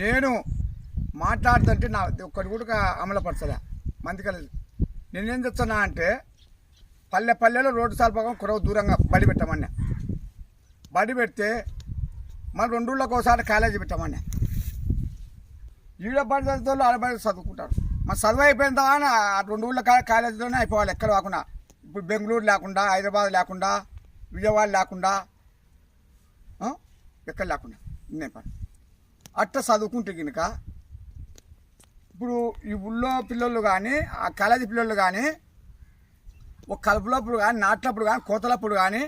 నేను మాట్లాడుతుంటే నా ఒక్కటి కూడా అమలుపరచలే మందికి. నేనేం చెప్తున్నా అంటే పల్లెలో రోడ్డు సాల్పకం కురవ దూరంగా బడి పెట్టమన్నా. బడి పెడితే మన 2 ఊళ్ళకి ఒకసారి కాలేజీ పెట్టమన్నా. ఈడ బడి చదువుతారు, ఆడ బడి చదువుకుంటారు. మన చదువు అయిపోయిందా అని ఆ 2 ఊళ్ళ కాలేజీలోనే అయిపోవాలి, ఎక్కడ కాకుండా. ఇప్పుడు బెంగళూరు లేకుండా, హైదరాబాద్ లేకుండా, విజయవాడ లేకుండా, ఎక్కడ లేకుండా ఇన్నే పని అట్లా చదువుకుంటే కనుక ఇప్పుడు ఈ ఊళ్ళో పిల్లలు కానీ, ఆ కాలేజీ పిల్లలు కానీ, ఒక కలుపులప్పుడు కానీ, నాట్లప్పుడు కానీ, కోతలప్పుడు కానీ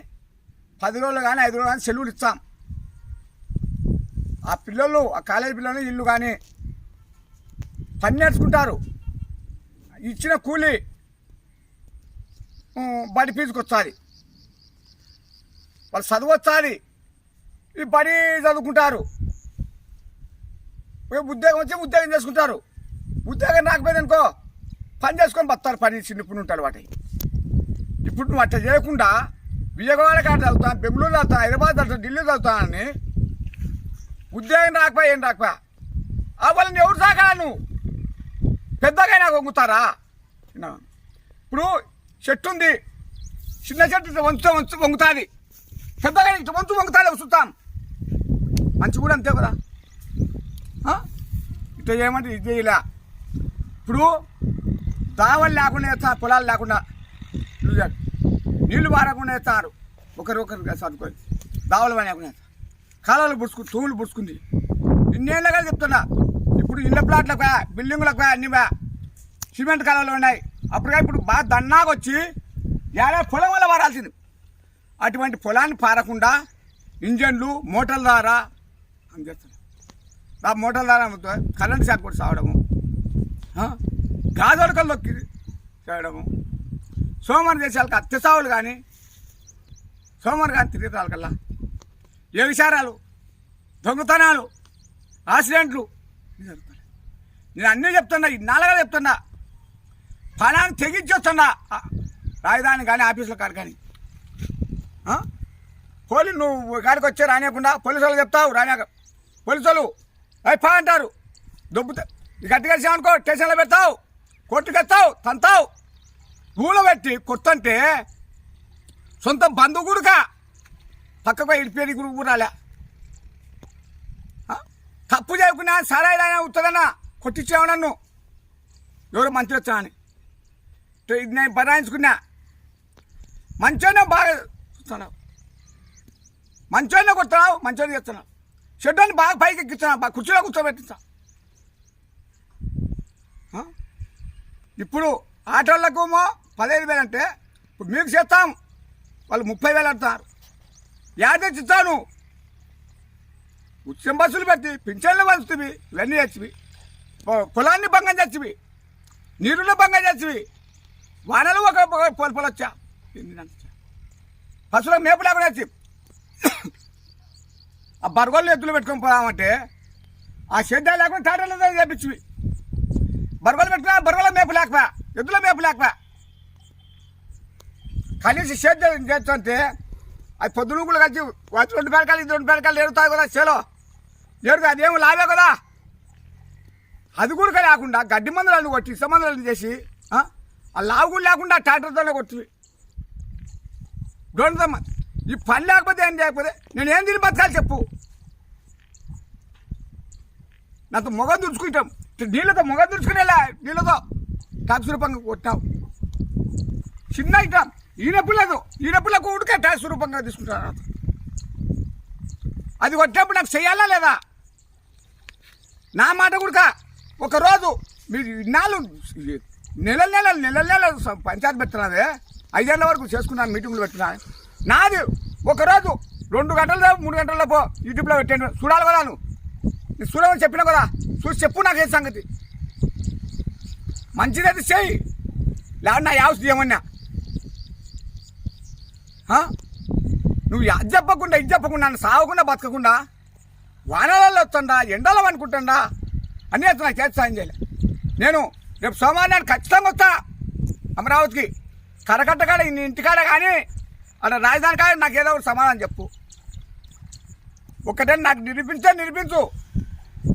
10 రోజులు కానీ 5 రోజులు కానీ సెలవులు ఇస్తాం. ఆ పిల్లలు, ఆ కాలేజీ పిల్లలు ఇల్లు కానీ పని నేర్చుకుంటారు. ఇచ్చిన కూలి బడి ఫీజుకి వస్తుంది, వాళ్ళు చదువు వస్తుంది, ఈ బడి చదువుకుంటారు. ఉద్యోగం వచ్చి ఉద్యోగం చేసుకుంటారు. ఉద్యోగం రాకపోయింది అనుకో పని చేసుకొని బతారు. పని చిన్నప్పుడు ఉంటారు వాటి. ఇప్పుడు నువ్వు అట్లా చేయకుండా విజయవాడ కాడ చదువుతాను, బెంగళూరు చదువుతాను, హైదరాబాద్ చదువుతాను, ఢిల్లీ చదువుతానని ఉద్యోగం రాకపోయా ఏం రాకపోయా ఆ వాళ్ళని ఎవరు సాగా నువ్వు పెద్దగా వంగుతారా? ఇప్పుడు చెట్టు ఉంది, చిన్న చెట్టు వంగుతుంది, పెద్దగా వంగుతుంది చూస్తాం. మంచి కూడా అంతే కదా. ఇట్లా చేయమంటే ఇది చేయలే. ఇప్పుడు దావలు లేకుండా వేస్తారు, పొలాలు లేకుండా నీళ్లు పారకుండా వేస్తారు. ఒకరికొకరు చదువుకొని దావలు లేకుండా వేస్తారు. కాలాలు పుడుచుకుంది, తూములు పుడుచుకుంది. ఇన్నేళ్ళగా చెప్తున్నా. ఇప్పుడు ఇళ్ళ ప్లాట్లకు, బిల్డింగులకు అన్ని సిమెంట్ కాలాలు ఉన్నాయి. అప్పుడుగా ఇప్పుడు బాగా దన్నాగా వచ్చి ఏడాది పొలం వల్ల పారాల్సింది. అటువంటి పొలాన్ని పారకుండా ఇంజన్లు మోటార్ల ద్వారా అని చేస్తున్నారు. ఆ మోటార్ల ద్వారా కరెంట్ షాక్ కూడా సావడము, గాజోడకలు నొక్కి చేయడము, సోమవారం చేసేవాళ్ళకి అత్యసావులు కానీ, సోమవారం కానీ తిరిగేతాలకల్లా ఏ విచారాలు, దొంగతనాలు, యాక్సిడెంట్లు జరుగుతాయి. నేను అన్నీ చెప్తున్నా, ఇన్నాళ్ళుగా చెప్తున్నా. ఫలాన్ని తెగించొస్తున్నా రాజధాని కానీ, ఆఫీసుల కాడ కానీ. పోలీసు నువ్వు కాడికి వచ్చే రానియకుండా పోలీసు వాళ్ళు చెప్తావు, రానియాక పోలీసు వాళ్ళు అయిపో అంటారు. దొబ్బుతా గట్టి కలిసామనుకో స్టేషన్లో పెడతావు, కోర్టుకు ఎత్తావు, తంతావు. ఊళ్ళో పెట్టి కొత్తంటే సొంత బంధువు కూడా పక్కకు ఇడిపోయి గురువు రాలే. తప్పు చేయకున్నా సరైన ఉత్తదన్నా కొట్టించావు నన్ను, ఎవరు మంచి వచ్చా అని. ఇది నేను బరాయించుకున్నా. మంచోనే బాగా చూస్తున్నావు, మంచోనే కొడుతున్నావు, మంచోనే చేస్తున్నావు. షెడ్యూల్ని బాగా పైకి ఎక్కిస్తున్నావు, బాగా కుర్చీలో కూర్చోబెట్టిస్తావు. ఇప్పుడు ఆటోళ్ళకు 15,000 అంటే ఇప్పుడు మీకు చేస్తాం, వాళ్ళు 30,000 అంటున్నారు. యాదెచ్చి ఇస్తాను. ఉచితం బస్సులు పెట్టి పింఛన్లు పంచుతుంది, ఇవన్నీ తెచ్చివి. పొలాన్ని భంగం తెచ్చివి, నీరులో భంగం తెచ్చివి. వానలు ఒక పొలొచ్చా పశువులకు మేపు లేకుండా వచ్చి ఆ బరగోళ్ళు ఎద్దులు పెట్టుకొని పోదామంటే ఆ షెడ్ లేకుండా టాటర్లు చేపించివి. బరగోలు పెట్టుకున్నా, బరగోల మేపు లేకపోయా, ఎద్దుల మేపు లేకపోయా. కనీసం షెడ్ చేస్తుంటే అది పొద్దునుగులు కలిసి 2 పేరకాలు 2 పేరకాలు ఏడుతాయి కదా చేలో ఏడుగా, అదేమో లాభే కదా. అది కూడా లేకుండా గడ్డి మందులను కొట్టి ఇస మందులను చేసి ఆ లావు కూడా లేకుండా ట్రాక్టర్తోనే కొట్టివి. దొండదమ్మ ఈ పని లేకపోతే ఏం చేయకపోతే నేను ఏం తిని బతకాలి చెప్పు. నాతో మొగం దుడుచుకుంటాం, నీళ్ళతో మొగం దుడుచుకునేలా నీళ్ళతో ట్యాక్స్ రూపంగా కొట్టావు. చిన్న ఐటమ్ ఈనప్పుడు లేదు, ఈనప్పులకు ఉడికే ట్యాక్స్ రూపంగా తీసుకుంటాను. అది కొట్టేప్పుడు నాకు చెయ్యాలా లేదా? నా మాట కూడా ఒకరోజు మీరు ఇన్నాళ్ళు నెల పంచాయతీ పెడుతున్నదే, 5 ఏళ్ళ వరకు చేసుకున్నాను, మీటింగ్లు పెట్టున్నాను. నాది ఒకరోజు 2 గంటల 3 గంటల పో యూట్యూబ్లో పెట్టాను, చూడాలి కదా. నువ్వు చూడమని చెప్పినా కదా, చూసి చెప్పు నాకేం సంగతి. మంచిదైతే చెయ్యి, లేకపోతే నా యావస్ చేయమన్నా. నువ్వు అది చెప్పకుండా ఇది చెప్పకుండా నన్ను సాగకుండా బతకకుండా వానలలో వస్తుండా, ఎండలో అనుకుంటుండా అన్నీ అయితే నాకు చేతి సాయం చేయలే. నేను రేపు సోమవారం ఖచ్చితంగా వస్తా అమరావతికి. కరకట్ట కాడ ఇంటికాడ కానీ అక్కడ రాజధాని కాడ నాకు ఏదో ఒకటి సమాధానం చెప్పు. ఒక్కటే నాకు నిరూపించు,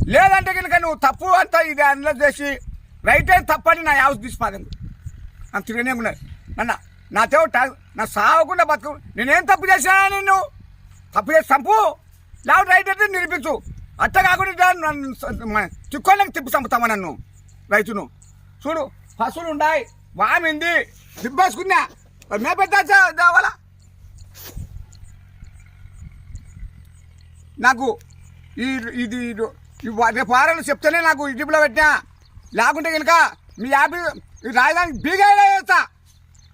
లేదంటే కనుక నువ్వు తప్పు అంతా ఇది అనలైజ్ చేసి రైట్ అయిన తప్పని నా యావస్ తీసిపోదాం నాకు తిరగనే ఉన్నది నా నా సావకుండా బతుకు నేనేం తప్పు చేసినా నిన్ను తప్పు చేసి చంపు లేకపోతే రైట్ అయితే నిరూపించు అట్ట కాకుండా చిక్కోళ్ళకి తిప్పి చంపుతామా నన్ను రైతును చూడు పశువులు ఉన్నాయి వామింది దిబ్బేసుకున్నా మే పెట్టావాలా నాకు ఇది రేపు వారాలు చెప్తేనే నాకు ఇటుపులో పెట్టినా లేకుంటే కనుక మీ యాభై రాజధానికి బీగా వేస్తా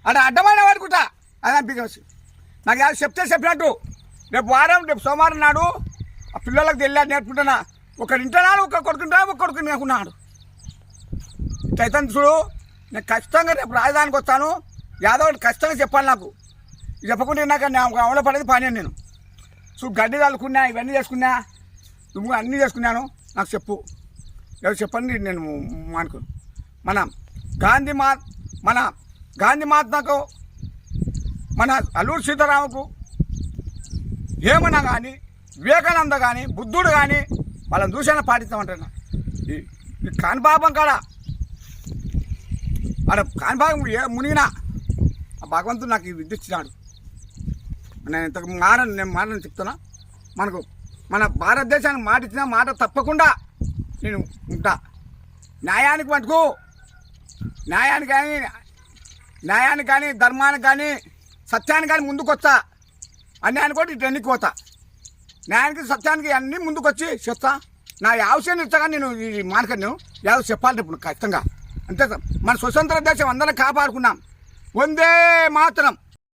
అక్కడ అడ్డమైన వాడుకుంటా అదే బీగేసి నాకు యాభై చెప్పినట్టు రేపు సోమవారం నాడు ఆ పిల్లలకు తెలియదు నేర్పుకుంటున్నా ఒకరు ఇంటున్నాడు ఒక కొడుకు నేర్చుకున్నాడు ఇట్లయితే చూడు నేను ఖచ్చితంగా రేపు రాజధానికి వస్తాను యాదవ్ ఖచ్చితంగా చెప్పాలి నాకు చెప్పకుండా నాకు అమలు పడేది పని నేను చూడు గడ్డి చల్లుకున్నా ఇవన్నీ చేసుకున్నా నువ్వు అన్నీ చేసుకున్నాను నాకు చెప్పు ఎవరు చెప్పండి నేను అనుకోను మన గాంధీ మహాత్మకు మన అల్లూరు సీతారామకు ఏమన్నా కానీ వివేకానంద కానీ బుద్ధుడు కానీ వాళ్ళని దూషణ పాటిస్తామంటారు ఈ కాణిపాపం కాడ ఆడ కాణిపాపం మునిగినా ఆ భగవంతుడు నాకు ఈ విద్య ఇచ్చినాడు నేను ఇంతకు మారని చెప్తున్నా మనకు మన భారతదేశానికి మాట ఇచ్చిన మాట తప్పకుండా నేను ఉంటా న్యాయానికి మటుకు న్యాయానికి కానీ ధర్మానికి కానీ సత్యానికి కానీ ముందుకు వస్తా అన్యాయానికి కూడా ఇటు ఎన్నికి పోతా న్యాయానికి సత్యానికి అన్నీ ముందుకు వచ్చి చెప్తా నా యావసేని ఇచ్చగా నేను ఈ మానక నేను యావ చెప్పాలి ఇప్పుడు ఖచ్చితంగా అంతే మన స్వతంత్ర దేశం అందరం కాపాడుకున్నాం వందే మాతరం.